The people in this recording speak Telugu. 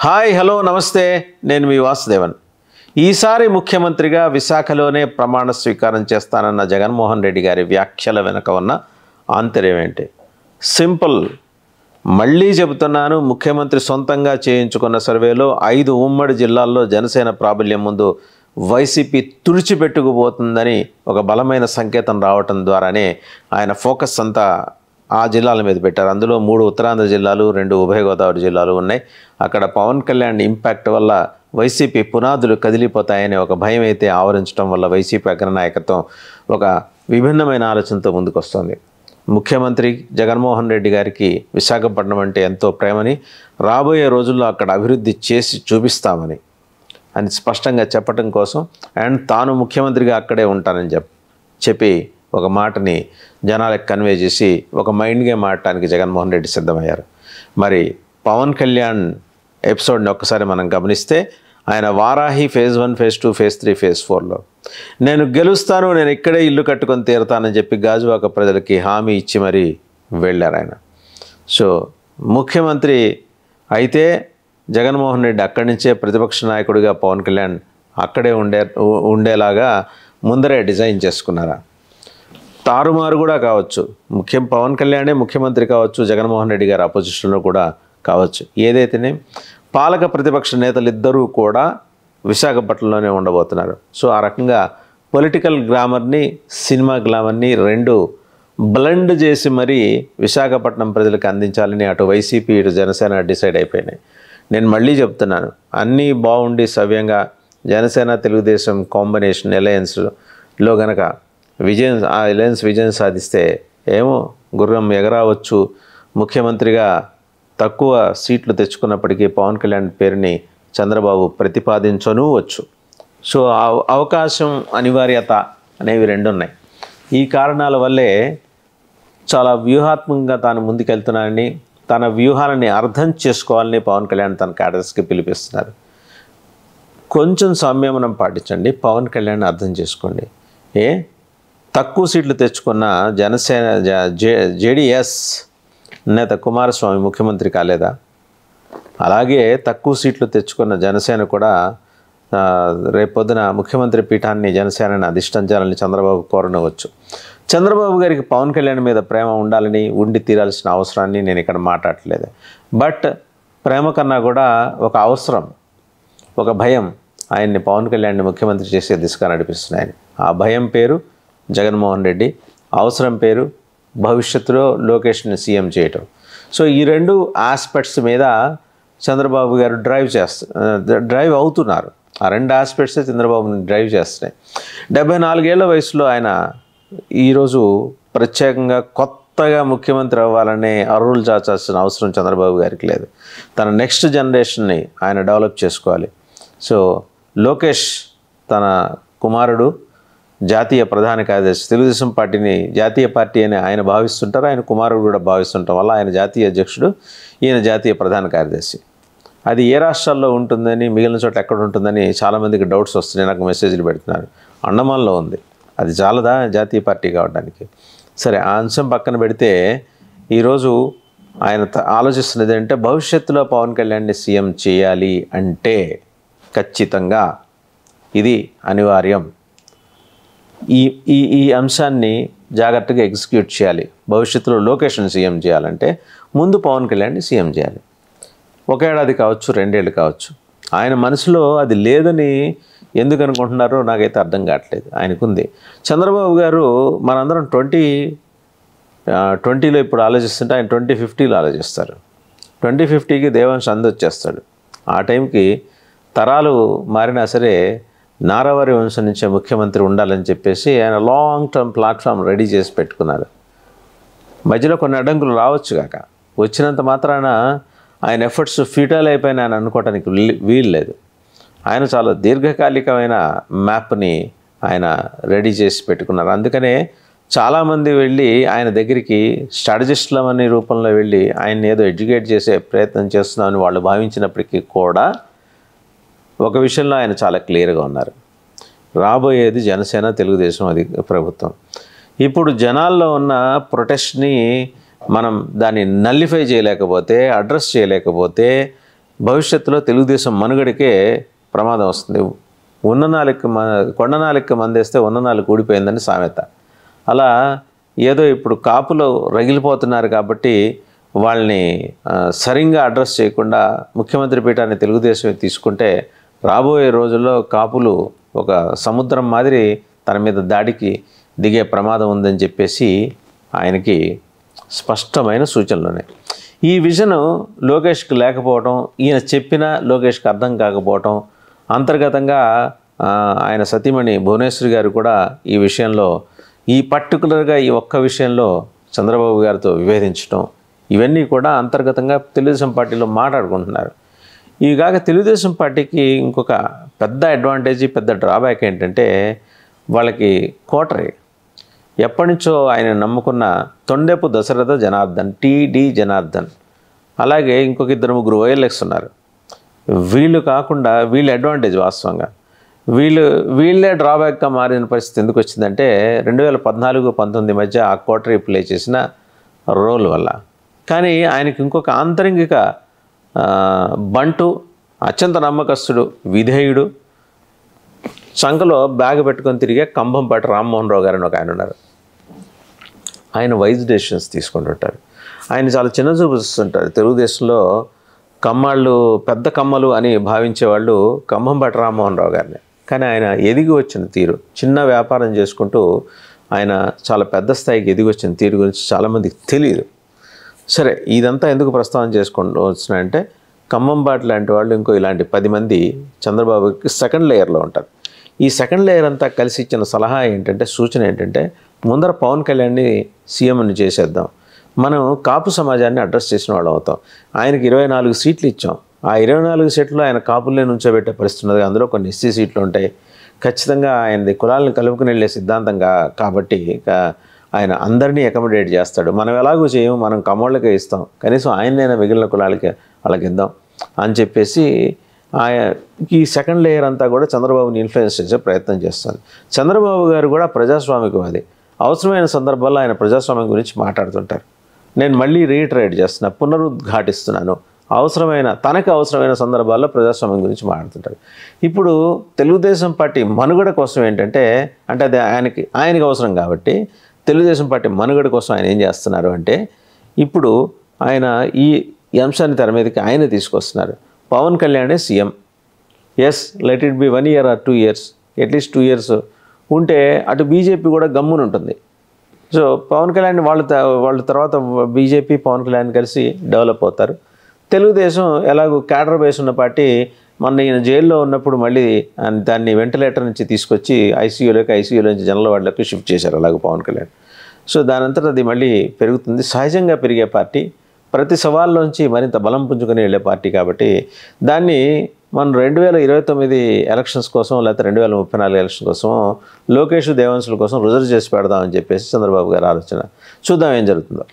హాయ్ హలో నమస్తే, నేను మీ వాసుదేవన్. ఈసారి ముఖ్యమంత్రిగా విశాఖలోనే ప్రమాణ స్వీకారం చేస్తానన్న జగన్మోహన్ రెడ్డి గారి వ్యాఖ్యల వెనుక ఉన్న ఆంతర్యం ఏంటి? సింపుల్. మళ్ళీ చెబుతున్నాను, ముఖ్యమంత్రి సొంతంగా చేయించుకున్న సర్వేలో 5 ఉమ్మడి జిల్లాల్లో జనసేన ప్రాబల్యం ముందు వైసీపీ తుడిచిపెట్టుకుపోతుందని ఒక బలమైన సంకేతం రావటం ద్వారానే ఆయన ఫోకస్ అంతా ఆ జిల్లాల మీద పెట్టారు. అందులో 3 ఉత్తరాంధ్ర జిల్లాలు, 2 ఉభయ గోదావరి జిల్లాలు ఉన్నాయి. అక్కడ పవన్ కళ్యాణ్ ఇంపాక్ట్ వల్ల వైసీపీ పునాదులు కదిలిపోతాయనే ఒక భయం అయితే ఆవరించడం వల్ల వైసీపీ అగ్రనాయకత్వం ఒక విభిన్నమైన ఆలోచనతో ముందుకు వస్తుంది. ముఖ్యమంత్రి జగన్మోహన్ రెడ్డి గారికి విశాఖపట్నం అంటే ఎంతో ప్రేమని, రాబోయే రోజుల్లో అక్కడ అభివృద్ధి చేసి చూపిస్తామని అని స్పష్టంగా చెప్పడం కోసం అండ్ తాను ముఖ్యమంత్రిగా అక్కడే ఉంటానని చెప్పి ఒక మాటని జనాలకు కన్వే చేసి ఒక మైండ్ గేమ్ ఆడటానికి జగన్మోహన్ రెడ్డి సిద్ధమయ్యారు. మరి పవన్ కళ్యాణ్ ఎపిసోడ్ని ఒక్కసారి మనం గమనిస్తే, ఆయన Varahi phase 1, phase 2, phase 3, phase 4లో నేను గెలుస్తాను, నేను ఇక్కడే ఇల్లు కట్టుకొని తీరుతానని చెప్పి గాజువాక ప్రజలకి హామీ ఇచ్చి మరీ వెళ్ళారు ఆయన. సో ముఖ్యమంత్రి అయితే జగన్మోహన్ రెడ్డి అక్కడి నుంచే ప్రతిపక్ష నాయకుడిగా పవన్ కళ్యాణ్ అక్కడే ఉండేలాగా ముందరే డిజైన్ చేసుకున్నారా? తారుమారు కూడా కావచ్చు, పవన్ కళ్యాణే ముఖ్యమంత్రి కావచ్చు, జగన్మోహన్ రెడ్డి గారు అపోజిషన్లో కూడా కావచ్చు. ఏదైతేనే పాలక ప్రతిపక్ష నేతలిద్దరూ కూడా విశాఖపట్నంలోనే ఉండబోతున్నారు. సో ఆ రకంగా పొలిటికల్ గ్లామర్ని, సినిమా గ్లామర్ని 2 బ్లెండ్ చేసి మరీ విశాఖపట్నం ప్రజలకు అందించాలని అటు వైసీపీ ఇటు జనసేన డిసైడ్ అయిపోయినాయి. నేను మళ్ళీ చెప్తున్నాను, అన్నీ బాగుండి సవ్యంగా జనసేన తెలుగుదేశం కాంబినేషన్ అలయన్స్లో గనక ఆ అలయన్స్ విజయం సాధిస్తే ఏమో గుర్రం ఎగరావచ్చు. ముఖ్యమంత్రిగా తక్కువ సీట్లు తెచ్చుకున్నప్పటికీ పవన్ కళ్యాణ్ పేరుని చంద్రబాబు ప్రతిపాదించనూవచ్చు. సో అవకాశం, అనివార్యత అనేవి 2 ఉన్నాయి. ఈ కారణాల వల్లే చాలా వ్యూహాత్మకంగా తాను ముందుకెళ్తున్నానని, తన వ్యూహాలని అర్థం చేసుకోవాలని పవన్ కళ్యాణ్ తన క్యాడర్స్కి పిలిపిస్తున్నారు. కొంచెం సంయమనం పాటించండి, పవన్ కళ్యాణ్ అర్థం చేసుకోండి. తక్కువ సీట్లు తెచ్చుకున్న జనసేన జేడీఎస్ నేత కుమారస్వామి ముఖ్యమంత్రి కాలేదా? అలాగే తక్కువ సీట్లు తెచ్చుకున్న జనసేన కూడా రేపొద్దున ముఖ్యమంత్రి పీఠాన్ని జనసేనని అధిష్ఠించాలని చంద్రబాబు కోరనవచ్చు. చంద్రబాబు గారికి పవన్ కళ్యాణ్ మీద ప్రేమ ఉండాలని, ఉండి తీరాల్సిన అవసరాన్ని నేను ఇక్కడ మాట్లాడట్లేదు. బట్ ప్రేమ కన్నా కూడా ఒక అవసరం, ఒక భయం ఆయన్ని పవన్ కళ్యాణ్ని ముఖ్యమంత్రి చేసే దిశగా నడిపిస్తున్నాయని. ఆ భయం పేరు జగన్మోహన్ రెడ్డి, అవసరం పేరు భవిష్యత్తులో లోకేష్ని సీఎం చేయటం. సో ఈ 2 ఆస్పెక్ట్స్ మీద చంద్రబాబు గారు డ్రైవ్ అవుతున్నారు. ఆ 2 ఆస్పెక్ట్సే చంద్రబాబుని డ్రైవ్ చేస్తున్నాయి. 74 ఏళ్ల వయసులో ఆయన ఈరోజు ప్రత్యేకంగా కొత్తగా ముఖ్యమంత్రి అవ్వాలనే అర్రులు చాచాల్సిన అవసరం చంద్రబాబు గారికి లేదు. తన నెక్స్ట్ జనరేషన్ని ఆయన డెవలప్ చేసుకోవాలి. సో లోకేష్ తన కుమారుడు జాతీయ ప్రధాన కార్యదర్శి, తెలుగుదేశం పార్టీని జాతీయ పార్టీ అని ఆయన భావిస్తుంటారు, ఆయన కుమారుడు కూడా భావిస్తుంటాం వల్ల ఆయన జాతీయ అధ్యక్షుడు, ఈయన జాతీయ ప్రధాన కార్యదర్శి. అది ఏ రాష్ట్రాల్లో ఉంటుందని, మిగిలిన చోట్ల ఎక్కడ ఉంటుందని చాలామందికి డౌట్స్ వస్తున్నాయి, నాకు మెసేజ్లు పెడుతున్నారు. అండమాన్లో ఉంది, అది చాలదా జాతీయ పార్టీ కావడానికి? సరే, ఆ అంశం పక్కన పెడితే ఈరోజు ఆయన ఆలోచిస్తున్నది అంటే భవిష్యత్తులో పవన్ కళ్యాణ్ని సీఎం చేయాలి అంటే ఖచ్చితంగా ఇది అనివార్యం. ఈ అంశాన్ని జాగ్రత్తగా ఎగ్జిక్యూట్ చేయాలి. భవిష్యత్తులో లోకేష్ని సీఎం చేయాలంటే ముందు పవన్ కళ్యాణ్ని సీఎం చేయాలి. 1 ఏడాది కావచ్చు, 2 ఏళ్ళు కావచ్చు. ఆయన మనసులో అది లేదని ఎందుకు అనుకుంటున్నారో నాకైతే అర్థం కావట్లేదు. ఆయనకుంది. చంద్రబాబు గారు మనందరం 2020లో ఇప్పుడు ఆలోచిస్తుంటే ఆయన 2050లో ఆలోచిస్తారు. 2050కి దేవాంశ్ వచ్చేస్తాడు. ఆ టైంకి తరాలు మారినా సరే నారావారి వంశం నుంచే ముఖ్యమంత్రి ఉండాలని చెప్పేసి ఆయన లాంగ్ టర్మ్ ప్లాట్ఫామ్ రెడీ చేసి పెట్టుకున్నారు. మధ్యలో కొన్ని అడ్డంకులు రావచ్చు కాక, వచ్చినంత మాత్రాన ఆయన ఎఫర్ట్స్ ఫ్యూటైల్ అయిపోయినా ఆయన అనుకోవటానికి వీలు లేదు. ఆయన చాలా దీర్ఘకాలికమైన మ్యాప్ని ఆయన రెడీ చేసి పెట్టుకున్నారు. అందుకనే చాలామంది వెళ్ళి ఆయన దగ్గరికి స్ట్రాటజిస్టుల అనే రూపంలో వెళ్ళి ఆయన్ని ఏదో ఎడ్యుకేట్ చేసే ప్రయత్నం చేస్తున్నామని వాళ్ళు భావించినప్పటికీ కూడా ఒక విషయంలో ఆయన చాలా క్లియర్గా ఉన్నారు. రాబోయేది జనసేన తెలుగుదేశం ప్రభుత్వం. ఇప్పుడు జనాల్లో ఉన్న ప్రొటెస్ట్ని మనం దాన్ని నల్లిఫై చేయలేకపోతే, అడ్రస్ చేయలేకపోతే, భవిష్యత్తులో తెలుగుదేశం మనుగడికే ప్రమాదం వస్తుంది. ఉన్న నాలుగు కొండ నాలుగు మందేస్తే ఉన్న నాలుగు ఊడిపోయిందని సామెత. అలా ఏదో ఇప్పుడు కాపులు రగిలిపోతున్నారు కాబట్టి వాళ్ళని సరిగ్గా అడ్రస్ చేయకుండా ముఖ్యమంత్రి పీఠాన్ని తెలుగుదేశం తీసుకుంటే రాబోయే రోజుల్లో కాపులు ఒక సముద్రం మాదిరి తన మీద దాడికి దిగే ప్రమాదం ఉందని చెప్పేసి ఆయనకి స్పష్టమైన సూచనలు ఉన్నాయి. ఈ విజన్ లోకేష్కి లేకపోవటం, ఈయన చెప్పినా లోకేష్కి అర్థం కాకపోవటం, అంతర్గతంగా ఆయన సతీమణి భువనేశ్వరి గారు కూడా ఈ విషయంలో ఈ పర్టికులర్గా ఈ ఒక్క విషయంలో చంద్రబాబు గారితో విభేదించడం, ఇవన్నీ కూడా అంతర్గతంగా తెలుగుదేశం పార్టీలో మాట్లాడుకుంటున్నారు. ఇవి కాక తెలుగుదేశం పార్టీకి ఇంకొక పెద్ద అడ్వాంటేజ్, పెద్ద డ్రాబ్యాక్ ఏంటంటే వాళ్ళకి కోటరీ. ఎప్పటి నుంచో ఆయన నమ్ముకున్న తొండెపు దశరథ జనార్దన్, టీడీ జనార్దన్, అలాగే ఇంకొక 2-3 OLX ఉన్నారు. వీళ్ళు కాకుండా వీళ్ళ అడ్వాంటేజ్ వాస్తవంగా వీళ్ళే డ్రాబ్యాక్గా మారిన పరిస్థితి ఎందుకు వచ్చిందంటే 2014-19 మధ్య ఆ కోటరీ ప్లే చేసిన రోల్ వల్ల. కానీ ఆయనకి ఇంకొక ఆంతరంగిక బంటు, అత్యంత నమ్మకస్తుడు, విధేయుడు, చంకలో బ్యాగ్ పెట్టుకొని తిరిగే కంభంపాటి రామ్మోహన్ రావు గారు అని ఒక ఆయన ఉన్నారు. ఆయన వైజ్ డెసిషన్స్ తీసుకుంటుంటారు. ఆయన చాలా చిన్న చూపిస్తుంటారు. తెలుగుదేశంలో కమ్మాళ్ళు పెద్ద కమ్మలు అని భావించేవాళ్ళు కంభంపాటి రామ్మోహన్ రావు గారిని. కానీ ఆయన ఎదిగి వచ్చిన తీరు, చిన్న వ్యాపారం చేసుకుంటూ ఆయన చాలా పెద్ద స్థాయికి ఎదిగి వచ్చిన తీరు గురించి చాలామందికి తెలియదు. సరే, ఇదంతా ఎందుకు ప్రస్తావన చేసుకుంటూ వచ్చినాయంటే కంభంపాటి లాంటి వాళ్ళు ఇంకో ఇలాంటి 10 మంది చంద్రబాబుకి సెకండ్ లేయర్లో ఉంటారు. ఈ సెకండ్ లేయర్ అంతా కలిసి ఇచ్చిన సలహా ఏంటంటే, సూచన ఏంటంటే, ముందర పవన్ కళ్యాణ్ని సీఎంని చేసేద్దాం, మనం కాపు సమాజాన్ని అడ్రస్ చేసిన వాళ్ళు అవుతాం. ఆయనకి 24 సీట్లు ఇచ్చాం. ఆ 24 సీట్లు ఆయన కాపుల్ని నుంచోబెట్టే పరిస్థితి ఉన్నది. అందులో కొన్ని ఎస్సీ సీట్లు ఉంటాయి. ఖచ్చితంగా ఆయనది కులాలను కలుపుకుని వెళ్ళే సిద్ధాంతంగా కాబట్టి ఆయన అందరినీ అకామిడేట్ చేస్తాడు. మనం ఎలాగూ చేయము, మనం కమ్మోళ్ళకే ఇస్తాం, కనీసం ఆయనైనా మిగిలిన కులాలకి వాళ్ళకి ఇద్దాం అని చెప్పేసి ఈ సెకండ్ లేయర్ అంతా కూడా చంద్రబాబుని ఇన్ఫ్లుయెన్స్ చేసే ప్రయత్నం చేస్తుంది. చంద్రబాబు గారు కూడా ప్రజాస్వామికవాది. అవసరమైన సందర్భాల్లో ఆయన ప్రజాస్వామ్యం గురించి మాట్లాడుతుంటారు. నేను మళ్ళీ రీటరేట్ చేస్తున్నా, పునరుద్ఘాటిస్తున్నాను, తనకు అవసరమైన సందర్భాల్లో ప్రజాస్వామ్యం గురించి మాట్లాడుతుంటారు. ఇప్పుడు తెలుగుదేశం పార్టీ మనుగడ కోసం ఏంటంటే, అంటే అది ఆయనకి అవసరం కాబట్టి తెలుగుదేశం పార్టీ మనుగడ కోసం ఆయన ఏం చేస్తున్నారు అంటే, ఇప్పుడు ఆయన ఈ అంశాన్ని తెర మీదకి ఆయన తీసుకొస్తున్నారు. పవన్ కళ్యాణే CM, yes let it be 1 year or 2 years, at least 2 years ఉంటే అటు బీజేపీ కూడా గమ్మున ఉంటుంది. సో పవన్ కళ్యాణ్ వాళ్ళ తర్వాత బీజేపీ పవన్ కళ్యాణ్ కలిసి డెవలప్ అవుతారు. తెలుగుదేశం ఎలాగో క్యాడర్ బేస్ ఉన్న పార్టీ, మొన్న ఈయన జైల్లో ఉన్నప్పుడు మళ్ళీ దాన్ని వెంటిలేటర్ నుంచి తీసుకొచ్చి ఐసీయూలో నుంచి జనరల్ వార్డులోకి షిఫ్ట్ చేశారు అలాగే పవన్ కళ్యాణ్. సో దానంతట అది మళ్ళీ పెరుగుతుంది. సహజంగా పెరిగే పార్టీ, ప్రతి సవాల్లోంచి మరింత బలం పుంజుకొని వెళ్ళే పార్టీ కాబట్టి దాన్ని మనం 2029 ఎలక్షన్స్ కోసం లేకపోతే 2034 ఎలక్షన్ కోసం లోకేష్ దేవాంశుల కోసం రిజర్వ్ చేసి పెడదామని చెప్పేసి చంద్రబాబు గారి ఆలోచన. చూద్దాం ఏం జరుగుతుందో.